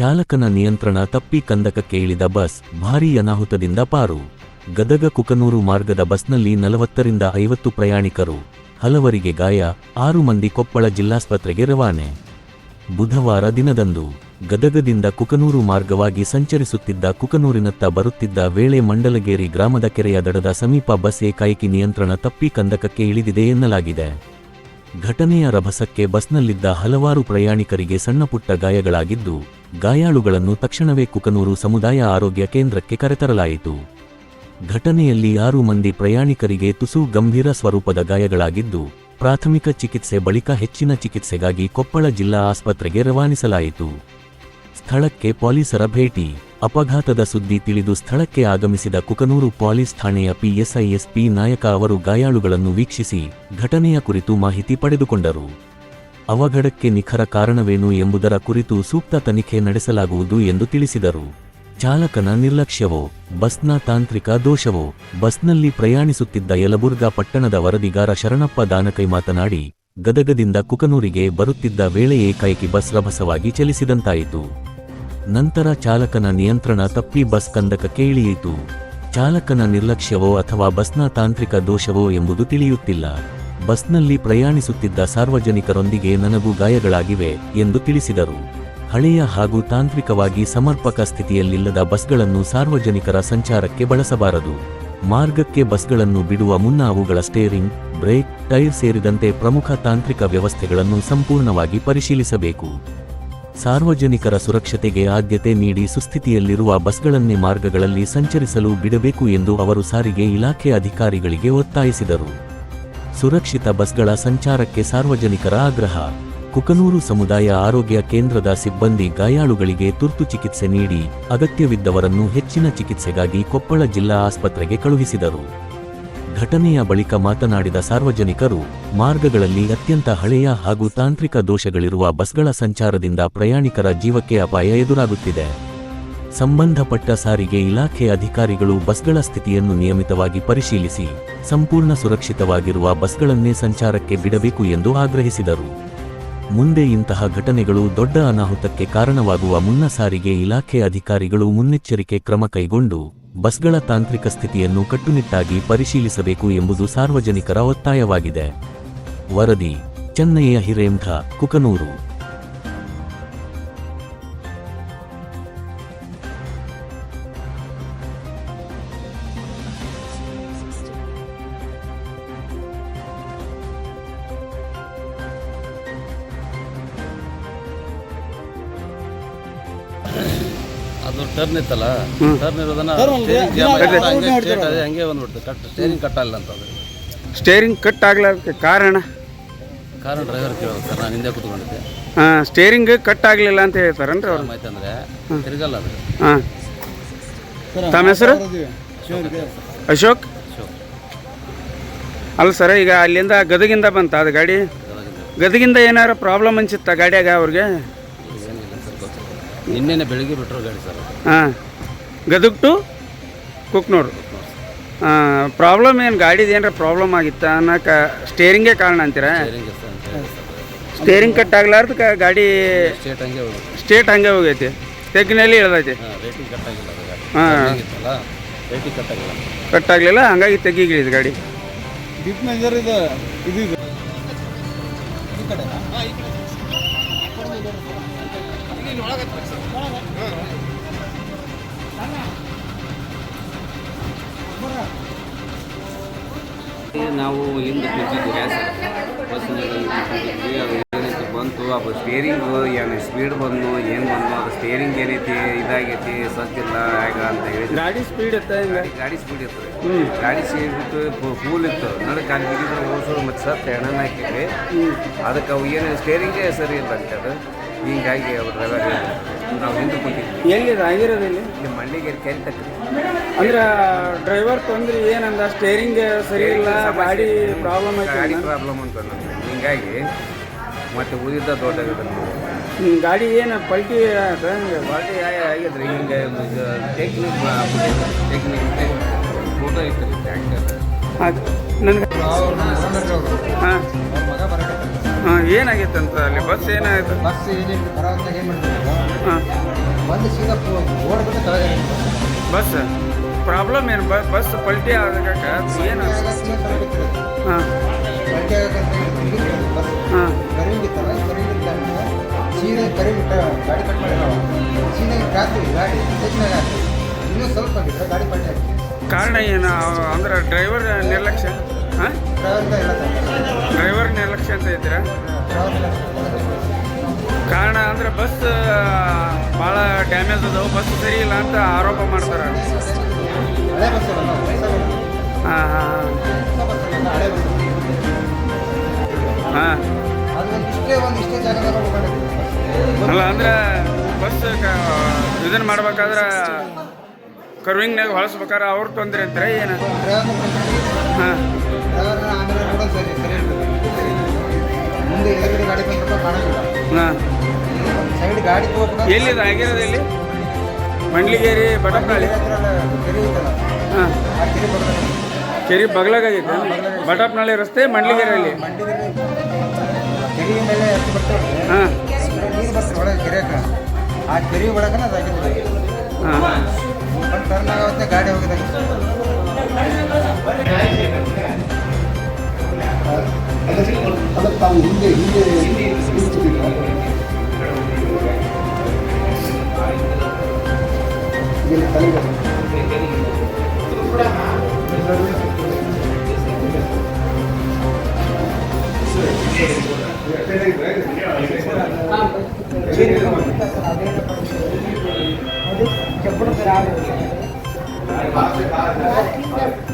ಚಾಲಕನ ನಿಯಂತ್ರಣ ತಪ್ಪಿ ಕಂದಕಕ್ಕೆ ಇಳಿದ ಬಸ್ ಭಾರೀ ಅನಾಹುತದಿಂದ ಪಾರು. ಗದಗ ಕುಕನೂರು ಮಾರ್ಗದ ಬಸ್ನಲ್ಲಿ 40ರಿಂದ 50 ಪ್ರಯಾಣಿಕರು, ಹಲವರಿಗೆ ಗಾಯ, 6 ಮಂದಿ ಕೊಪ್ಪಳ ಜಿಲ್ಲಾಸ್ಪತ್ರೆಗೆ ರವಾನೆ. ಬುಧವಾರ ದಿನದಂದು ಗದಗದಿಂದ ಕುಕನೂರು ಮಾರ್ಗವಾಗಿ ಸಂಚರಿಸುತ್ತಿದ್ದ ಕುಕನೂರಿನತ್ತ ಬರುತ್ತಿದ್ದ ವೇಳೆ ಮಂಡಲಗೇರಿ ಗ್ರಾಮದ ಕೆರೆಯ ದಡದ ಸಮೀಪ ಬಸ್ ಏಕಾಏಕಿ ನಿಯಂತ್ರಣ ತಪ್ಪಿ ಕಂದಕಕ್ಕೆ ಇಳಿದಿದೆ ಎನ್ನಲಾಗಿದೆ. ಘಟನೆಯ ರಭಸಕ್ಕೆ ಬಸ್ನಲ್ಲಿದ್ದ ಹಲವಾರು ಪ್ರಯಾಣಿಕರಿಗೆ ಸಣ್ಣಪುಟ್ಟ ಗಾಯಗಳಾಗಿದ್ದು, ಗಾಯಾಳುಗಳನ್ನು ತಕ್ಷಣವೇ ಕುಕನೂರು ಸಮುದಾಯ ಆರೋಗ್ಯ ಕೇಂದ್ರಕ್ಕೆ ಕರೆತರಲಾಯಿತು. ಘಟನೆಯಲ್ಲಿ 6 ಮಂದಿ ಪ್ರಯಾಣಿಕರಿಗೆ ತುಸು ಗಂಭೀರ ಸ್ವರೂಪದ ಗಾಯಗಳಾಗಿದ್ದು, ಪ್ರಾಥಮಿಕ ಚಿಕಿತ್ಸೆ ಬಳಿಕ ಹೆಚ್ಚಿನ ಚಿಕಿತ್ಸೆಗಾಗಿ ಕೊಪ್ಪಳ ಜಿಲ್ಲಾ ಆಸ್ಪತ್ರೆಗೆ ರವಾನಿಸಲಾಯಿತು. ಸ್ಥಳಕ್ಕೆ ಪೊಲೀಸರ ಭೇಟಿ. ಅಪಘಾತದ ಸುದ್ದಿ ತಿಳಿದು ಸ್ಥಳಕ್ಕೆ ಆಗಮಿಸಿದ ಕುಕನೂರು ಪೊಲೀಸ್ ಠಾಣೆಯ ಪಿಎಸ್ಐ ಎಸ್ಪಿ ನಾಯಕ ಅವರು ಗಾಯಾಳುಗಳನ್ನು ವೀಕ್ಷಿಸಿ ಘಟನೆಯ ಕುರಿತು ಮಾಹಿತಿ ಪಡೆದುಕೊಂಡರು. ಅವಘಡಕ್ಕೆ ನಿಖರ ಕಾರಣವೇನು ಎಂಬುದರ ಕುರಿತು ಸೂಕ್ತ ತನಿಖೆ ನಡೆಸಲಾಗುವುದು ಎಂದು ತಿಳಿಸಿದರು. ಚಾಲಕನ ನಿರ್ಲಕ್ಷ್ಯವೋ, ಬಸ್ನ ತಾಂತ್ರಿಕ ದೋಷವೋ? ಬಸ್ನಲ್ಲಿ ಪ್ರಯಾಣಿಸುತ್ತಿದ್ದ ಯಲಬುರ್ಗಾ ಪಟ್ಟಣದ ವರದಿಗಾರ ಶರಣಪ್ಪ ದಾನಕೈ ಮಾತನಾಡಿ, ಗದಗದಿಂದ ಕುಕನೂರಿಗೆ ಬರುತ್ತಿದ್ದ ವೇಳೆ ಏಕಾಏಕಿ ಬಸ್ ರಭಸವಾಗಿ ಚಲಿಸಿದಂತಾಯಿತು. ನಂತರ ಚಾಲಕನ ನಿಯಂತ್ರಣ ತಪ್ಪಿ ಬಸ್ ಕಂದಕಕ್ಕೆ ಇಳಿಯಿತು. ಚಾಲಕನ ನಿರ್ಲಕ್ಷ್ಯವೋ ಅಥವಾ ಬಸ್ನ ತಾಂತ್ರಿಕ ದೋಷವೋ ಎಂಬುದು ತಿಳಿಯುತ್ತಿಲ್ಲ. ಬಸ್ನಲ್ಲಿ ಪ್ರಯಾಣಿಸುತ್ತಿದ್ದ ಸಾರ್ವಜನಿಕರೊಂದಿಗೆ ನನಗೂ ಗಾಯಗಳಾಗಿವೆ ಎಂದು ತಿಳಿಸಿದರು. ಹಳೆಯ ಹಾಗೂ ತಾಂತ್ರಿಕವಾಗಿ ಸಮರ್ಪಕ ಸ್ಥಿತಿಯಲ್ಲಿಲ್ಲದ ಬಸ್ಗಳನ್ನು ಸಾರ್ವಜನಿಕರ ಸಂಚಾರಕ್ಕೆ ಬಳಸಬಾರದು. ಮಾರ್ಗಕ್ಕೆ ಬಸ್ಗಳನ್ನು ಬಿಡುವ ಮುನ್ನ ಅವುಗಳ ಸ್ಟೇರಿಂಗ್, ಬ್ರೇಕ್, ಟೈರ್ ಸೇರಿದಂತೆ ಪ್ರಮುಖ ತಾಂತ್ರಿಕ ವ್ಯವಸ್ಥೆಗಳನ್ನು ಸಂಪೂರ್ಣವಾಗಿ ಪರಿಶೀಲಿಸಬೇಕು. ಸಾರ್ವಜನಿಕರ ಸುರಕ್ಷತೆಗೆ ಆದ್ಯತೆ ನೀಡಿ ಸುಸ್ಥಿತಿಯಲ್ಲಿರುವ ಬಸ್ಗಳನ್ನೇ ಮಾರ್ಗಗಳಲ್ಲಿ ಸಂಚರಿಸಲು ಬಿಡಬೇಕು ಎಂದು ಅವರು ಸಾರಿಗೆ ಇಲಾಖೆ ಅಧಿಕಾರಿಗಳಿಗೆ ಒತ್ತಾಯಿಸಿದರು. ಸುರಕ್ಷಿತ ಬಸ್ಗಳ ಸಂಚಾರಕ್ಕೆ ಸಾರ್ವಜನಿಕರ ಆಗ್ರಹ. ಕುಕನೂರು ಸಮುದಾಯ ಆರೋಗ್ಯ ಕೇಂದ್ರದ ಸಿಬ್ಬಂದಿ ಗಾಯಾಳುಗಳಿಗೆ ತುರ್ತು ಚಿಕಿತ್ಸೆ ನೀಡಿ ಅಗತ್ಯವಿದ್ದವರನ್ನು ಹೆಚ್ಚಿನ ಚಿಕಿತ್ಸೆಗಾಗಿ ಕೊಪ್ಪಳ ಜಿಲ್ಲಾ ಆಸ್ಪತ್ರೆಗೆ ಕಳುಹಿಸಿದರು. ಘಟನೆಯ ಬಳಿಕ ಮಾತನಾಡಿದ ಸಾರ್ವಜನಿಕರು, ಮಾರ್ಗಗಳಲ್ಲಿ ಅತ್ಯಂತ ಹಳೆಯ ಹಾಗೂ ತಾಂತ್ರಿಕ ದೋಷಗಳಿರುವ ಬಸ್ಗಳ ಸಂಚಾರದಿಂದ ಪ್ರಯಾಣಿಕರ ಜೀವಕ್ಕೆ ಅಪಾಯ ಎದುರಾಗುತ್ತಿದೆ. ಸಂಬಂಧಪಟ್ಟ ಸಾರಿಗೆ ಇಲಾಖೆ ಅಧಿಕಾರಿಗಳು ಬಸ್ಗಳ ಸ್ಥಿತಿಯನ್ನು ನಿಯಮಿತವಾಗಿ ಪರಿಶೀಲಿಸಿ ಸಂಪೂರ್ಣ ಸುರಕ್ಷಿತವಾಗಿರುವ ಬಸ್ಗಳನ್ನೇ ಸಂಚಾರಕ್ಕೆ ಬಿಡಬೇಕು ಎಂದು ಆಗ್ರಹಿಸಿದರು. ಮುಂದೆ ಇಂತಹ ಘಟನೆಗಳು ದೊಡ್ಡ ಅನಾಹುತಕ್ಕೆ ಕಾರಣವಾಗುವ ಮುನ್ನ ಸಾರಿಗೆ ಇಲಾಖೆ ಅಧಿಕಾರಿಗಳು ಮುನ್ನೆಚ್ಚರಿಕೆ ಕ್ರಮ ಕೈಗೊಂಡು ಬಸ್ಗಳ ತಾಂತ್ರಿಕ ಸ್ಥಿತಿಯನ್ನು ಕಟ್ಟುನಿಟ್ಟಾಗಿ ಪರಿಶೀಲಿಸಬೇಕು ಎಂಬುದು ಸಾರ್ವಜನಿಕರ ಒತ್ತಾಯವಾಗಿದೆ. ವರದಿ ಚೆನ್ನಯ್ಯ ಹಿರೇಮಠ, ಕುಕನೂರು. ಅದು ಟರ್ನ್ ಇತ್ತಲ್ಲ, ಟರ್ನ್ ಇರೋದನ್ನ ಹಂಗೆ ಬಂದ್ಬಿಡ್ತು. ಸ್ಟೇರಿಂಗ್ ಕಟ್ ಆಗಲ್ಲ ಅಂತ. ಸ್ಟೇರಿಂಗ್ ಕಟ್ ಆಗ್ಲಿಕ್ಕೆ ಕಾರಣ ಡ್ರೈವರ್ ಕೇಳೋದು ಸರ್, ನಾನು ಹಿಂದೆ ಕೂತ್ಕೊಂಡಿದ್ದೆ. ಸ್ಟೇರಿಂಗ್ ಕಟ್ ಆಗಲಿಲ್ಲ ಅಂತ ಹೇಳ್ತಾರನ್ರಿ ಅವ್ರು. ಆಯ್ತಂದ್ರೆ ತಿರ್ಗಲ್ಲ ಅದು. ತಮ್ಮ ಹೆಸರು? ಅಶೋಕ್. ಅಲ್ಲ ಸರ್, ಈಗ ಅಲ್ಲಿಂದ ಗದಗಿಂದ ಬಂತ ಅದು ಗಾಡಿ. ಗದಗಿಂದ ಏನಾರ ಪ್ರಾಬ್ಲಮ್ ಅನ್ಸಿತ್ತ ಗಾಡಿಯಾಗ ಅವ್ರಿಗೆ? ನಿನ್ನೆ ಬೆಳಿಗ್ಗೆ ಬಿಟ್ಟರು ಗಾಡಿ ಸರ್. ಗದಗ್ ಟು ಕುಕ್ನೂರು. ಪ್ರಾಬ್ಲಮ್ ಏನು ಗಾಡಿದು ಏನಾರ ಪ್ರಾಬ್ಲಮ್ ಆಗಿತ್ತ ಅನ್ನೋಕೆ ಸ್ಟೇರಿಂಗೇ ಕಾರಣ ಅಂತೀರಾ? ಸ್ಟೇರಿಂಗ್ ಕಟ್ ಆಗ್ಲಾರ್ದಕ್ಕೆ ಗಾಡಿ ಸ್ಟೇಟ್ ಹಂಗೆ ಹೋಗೈತಿ, ತೆಗ್ಗಿನಲ್ಲಿ ಇಳ್ದೈತಿ. ಕಟ್ ಆಗಲಿಲ್ಲ, ಹಂಗಾಗಿ ತೆಗಿಗಿಳಿದು ಗಾಡಿ. ನಾವು ಹಿಂದೆ ಕೂತಿದ್ವಿ ಬಸ್ಸಿನಲ್ಲಿ ಕೂತಿದ್ವಿ. ಅದು ಏನೈತಿ ಬಂತು, ಅದು ಸ್ಟೇರಿಂಗು ಏನು ಸ್ಪೀಡ್ ಬಂದು ಏನು ಬಂದು, ಅದು ಸ್ಟೇರಿಂಗ್ ಏನೈತಿ ಇದಾಗೈತಿ ಸಜ್ಜಿಲ್ಲ ಹೇಗ ಅಂತ ಹೇಳಿ. ಗಾಡಿ ಸ್ಪೀಡ್ ಇತ್ತು, ಗಾಡಿ ಸ್ಪೀಡ್ ಇತ್ತು. ಗಾಡಿ ಸ್ಪೀಡ್ ಇತ್ತು, ಫೂಲ್ ಇತ್ತು. ನಡುಕ್ಕೆ ಅಲ್ಲಿ ಬಿಗಿದ್ರೆ ಓಡಿಸೋದು ಮತ್ತು ಸತ್ತು ಎಣ್ಣೆ ಹಾಕಿದ್ವಿ. ಅದಕ್ಕೆ ಅವು ಏನು ಸ್ಟೇರಿಂಗೇ ಸರಿ ಇಲ್ಲ ಅಂತ ಅದು. ಹೀಗಾಗಿ ಅವ್ರು ಡ್ರೈವರ್ ನಾವು ಹಿಂದೆ ಕೂತಿದ್ವಿ. ಎಲ್ಲಿ ಆಗಿರೋದು? ಇಲ್ಲಿ ಮಳ್ಳಿಗೆ ಕೆರೆ ತಕ್ಕ. ಅಂದ್ರೆ ಡ್ರೈವರ್ ತೊಂದ್ರೆ ಏನಂದ, ಸ್ಟೇರಿಂಗ್ ಸರಿ ಇಲ್ಲ, ಗಾಡಿ ಪ್ರಾಬ್ಲಮ್ ಐತೆ. ಗಾಡಿ ಪ್ರಾಬ್ಲಮ್ ಅಂತ ಹಿಂಗಾಗಿ ಮತ್ತೆ ಉಳಿದ ದೊಡ್ಡ ಗಾಡಿ ಏನು ಪಲ್ಟಿ ಪಾರ್ಟಿ ಆಗಿದ್ರಿ. ಹಿಂಗೆ ಟೆಕ್ನಿಕ್ ಫೋಟೋ ಇತ್ತು ನನಗೆ. ಏನಾಗಿತ್ತು ಅಂತ ಅಲ್ಲಿ? ಬಸ್ ಏನಾಯ್ತು? ಬಸ್ ಏನು ಹಾಂ ಬಂದು ಸೀದಾ ಓಡ್ಬಿಟ್ಟು ಕೆಳಗೆ ಬಸ್ ಪ್ರಾಬ್ಲಮ್ ಏನು ಬಸ್ ಪಲ್ಟಿ ಆಗಕ್ಕೆ ಏನು ಹಾಂ ಹಾಂ ಕರಿವಿತ್ತಲ್ಲ ಕರಿವಿಲ್ಲ ಸೀದಾ ಕರಿಬಿಟ್ಟ ಗಾಡಿ ಕಟ್ ಮಾಡಿ ನಾವು ಸೀದಾ ರಾತ್ರಿ ಗಾಡಿ ಸ್ಟೇಷನಾಗ ಹಾಕಿ ಇನ್ನೂ ಸ್ವಲ್ಪ ಆಗಿದ್ರೆ ಗಾಡಿ ಪಲ್ಟಿ ಆಗ್ತದೆ. ಕಾರಣ ಏನು ಅಂದ್ರೆ ಡ್ರೈವರ್ ನಿರ್ಲಕ್ಷ್ಯ ಹಾಂ ಡ್ರೈವರ್ದ ಇಲ್ಲ ಡ್ರೈವರ್ ನಿರ್ಲಕ್ಷ್ಯ ಅಂತ ಇದ್ದೀರಾ? ಕಾರಣ ಅಂದ್ರೆ ಬಸ್ ಭಾಳ ಡ್ಯಾಮೇಜ್ ಅದಾವೆ, ಬಸ್ ಸರಿ ಇಲ್ಲ ಅಂತ ಆರೋಪ ಮಾಡ್ತಾರೆ. ಹಳೆ ಬಸ್ ಅಲ್ಲ ಹಾಂ ಹಾಂ ಹಳೆ ಬಸ್ ಹಾಂ ಅದು ಒಂದಿಷ್ಟೇ ಜಾಗದಾಗ ಹೋಗ್ಕೊಂಡಿದ್ದೀವಿ. ಅಲ್ಲ ಅಂದ್ರೆ ಬಸ್ ಇದನ್ನು ಮಾಡ್ಬೇಕಾದ್ರೆ ಕರ್ವಿಂಗ್ನಾಗ ಹೊಳಸ್ಬೇಕಾದ್ರೆ ಅವ್ರು ತೊಂದರೆ ಅಂತಾರೆ ಏನು? ಹಾಂ ಡ್ರೈವರ್ ಆಮೇಲೆ ನೋಡೋದು ಸರಿ ಸರಿ ಇರ್ತದೆ. ಮುಂದೆ ಎದುರುಗಡೆ ಗಾಡಿ ಬಂದ್ರಪ್ಪ ಕಾಣೋದಿಲ್ಲ. ಹಾಂ ಸೈಡ್ ಗಾಡಿ ತಗೋಬೇಕು. ಎಲ್ಲಿದೆ ಆಗಿರೋದು ಎಲ್ಲಿ? ಮಂಡ್ಲಿಗೇರಿ ಬಟಪ್ನಳ್ಳಿ ಕೆರೆ ಐತಲ್ಲ ಹಾಂ ಆ ಕೆರೆ ಬರೋದು ಕೆರೆ ಬಗ್ಲಾಗೈತೆ ಬಟಪ್ನಳ್ಳಿ ರಸ್ತೆ ಮಂಡ್ಲಿಗೇರಿಯಲ್ಲಿ. ಮಂಡಿಗೆರೆ ಕೆರೆ ಮೇಲೆ ಎತ್ತು ಬರ್ತಾರೆ. ಹಾಂ ನೀರು ಬರ್ತಾರೆ ಒಳಗೆ ಕೆರೆಯಾಗ ಆ ಕೆರೆ ಒಳಗನ ಅದಾಗಿದೆ. ಹಾಂ ಒಂದು ಟರ್ನ್ ಆಗುತ್ತೆ ಗಾಡಿ ಹೋಗಿದಾಗ ತಾವು ಹಿಂದೆ ಅದು